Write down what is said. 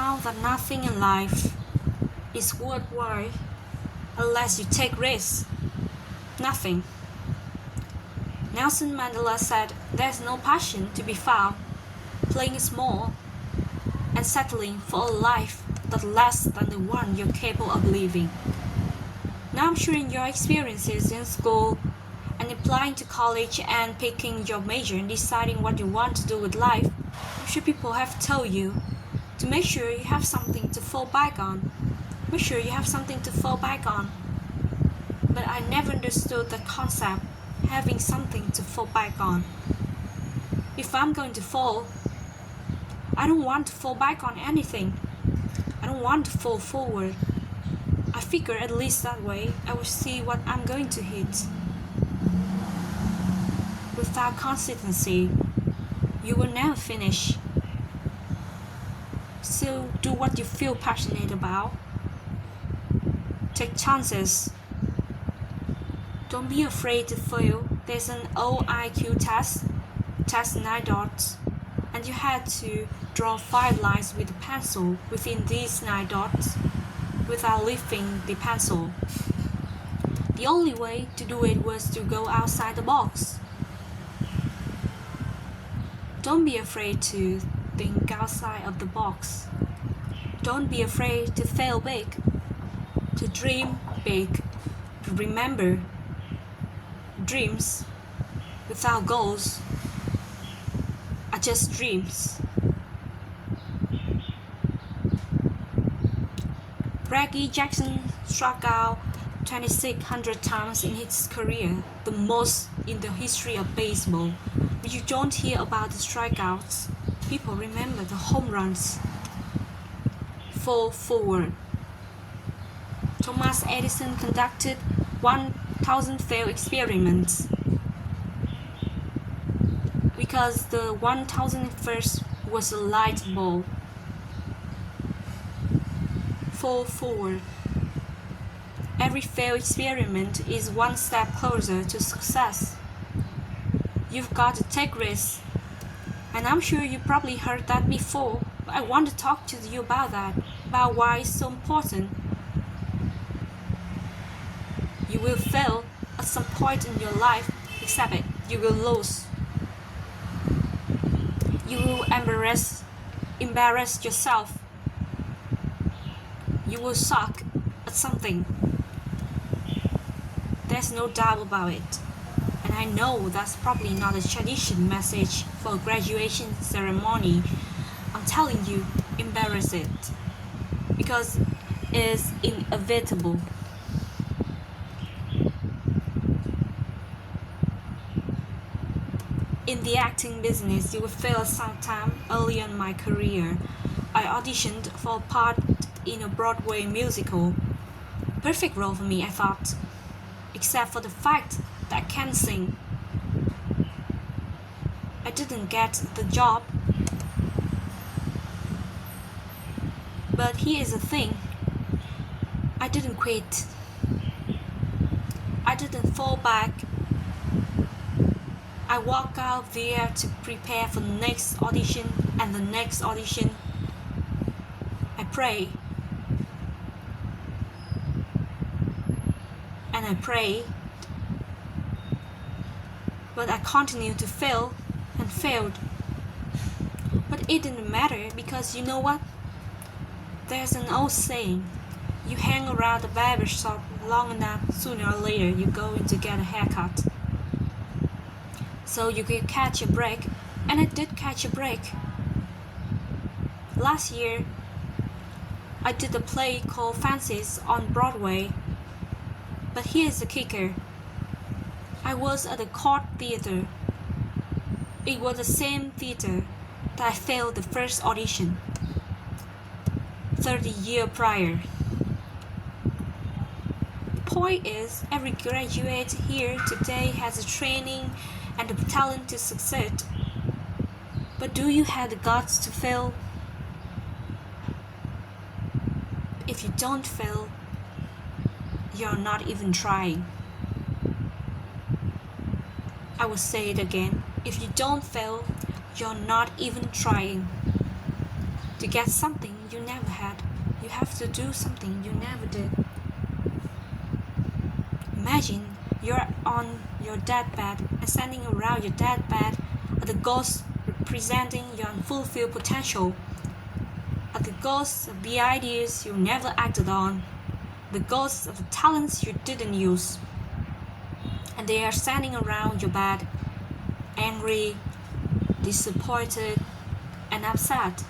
found that nothing in life is worthwhile unless you take risks. Nothing. Nelson Mandela said there's no passion to be found playing small and settling for a life that's less than the one you're capable of living. Now I'm sharing your experiences in school and applying to college and picking your major and deciding what you want to do with life. I'm sure people have told you to make sure you have something to fall back on. Make sure you have something to fall back on. But I never understood the concept, having something to fall back on. If I'm going to fall, I don't want to fall back on anything. I don't want to fall forward. I figure at least that way I will see what I'm going to hit. Without consistency, you will never finish. So do what you feel passionate about. Take chances. Don't be afraid to fail. There's an OIQ test 9 dots, and you had to draw 5 lines with a pencil within these 9 dots without lifting the pencil. The only way to do it was to go outside the box. Don't be afraid to think outside of the box. Don't be afraid to fail big, to dream big, to remember dreams without goals are just dreams. Reggie Jackson struck out 2,600 times in his career, the most in the history of baseball. But you don't hear about the strikeouts. People remember the home runs. Fall forward. Thomas Edison conducted 1,000 failed experiments because the 1,001st was a light bulb. Fall forward. Every failed experiment is one step closer to success. You've got to take risks. And I'm sure you probably heard that before, but I want to talk to you about that, about why it's so important. You will fail at some point in your life, accept it. You will lose. You will embarrass yourself. You will suck at something. There's no doubt about it. And I know that's probably not a tradition message for a graduation ceremony. I'm telling you, embarrass it. Because it's inevitable. In the acting business, you will fail sometime. Early in my career, I auditioned for a part in a Broadway musical. Perfect role for me, I thought. Except for the fact that I can't sing. I didn't get the job. But here is the thing. I didn't quit. I didn't fall back. I walked out there to prepare for the next audition and the next audition. I prayed. And I prayed. But I continued to fail and failed. But it didn't matter because you know what? There's an old saying. You hang around the barber shop long enough, sooner or later you're going to get a haircut. So you could catch a break, and I did catch a break. Last year, I did a play called Fences on Broadway. But here's the kicker. I was at the Court Theater. It was the same theater that I failed the first audition 30 years prior. The point is, every graduate here today has a training and the talent to succeed. But do you have the guts to fail? If you don't fail, you're not even trying. I will say it again. If you don't fail, you're not even trying. To get something you never had, you have to do something you never did. Imagine you're on your deathbed, and standing around your deathbed are the ghosts representing your unfulfilled potential, are the ghosts of the ideas you never acted on, the ghosts of the talents you didn't use. And they are standing around your bed, angry, disappointed, and upset.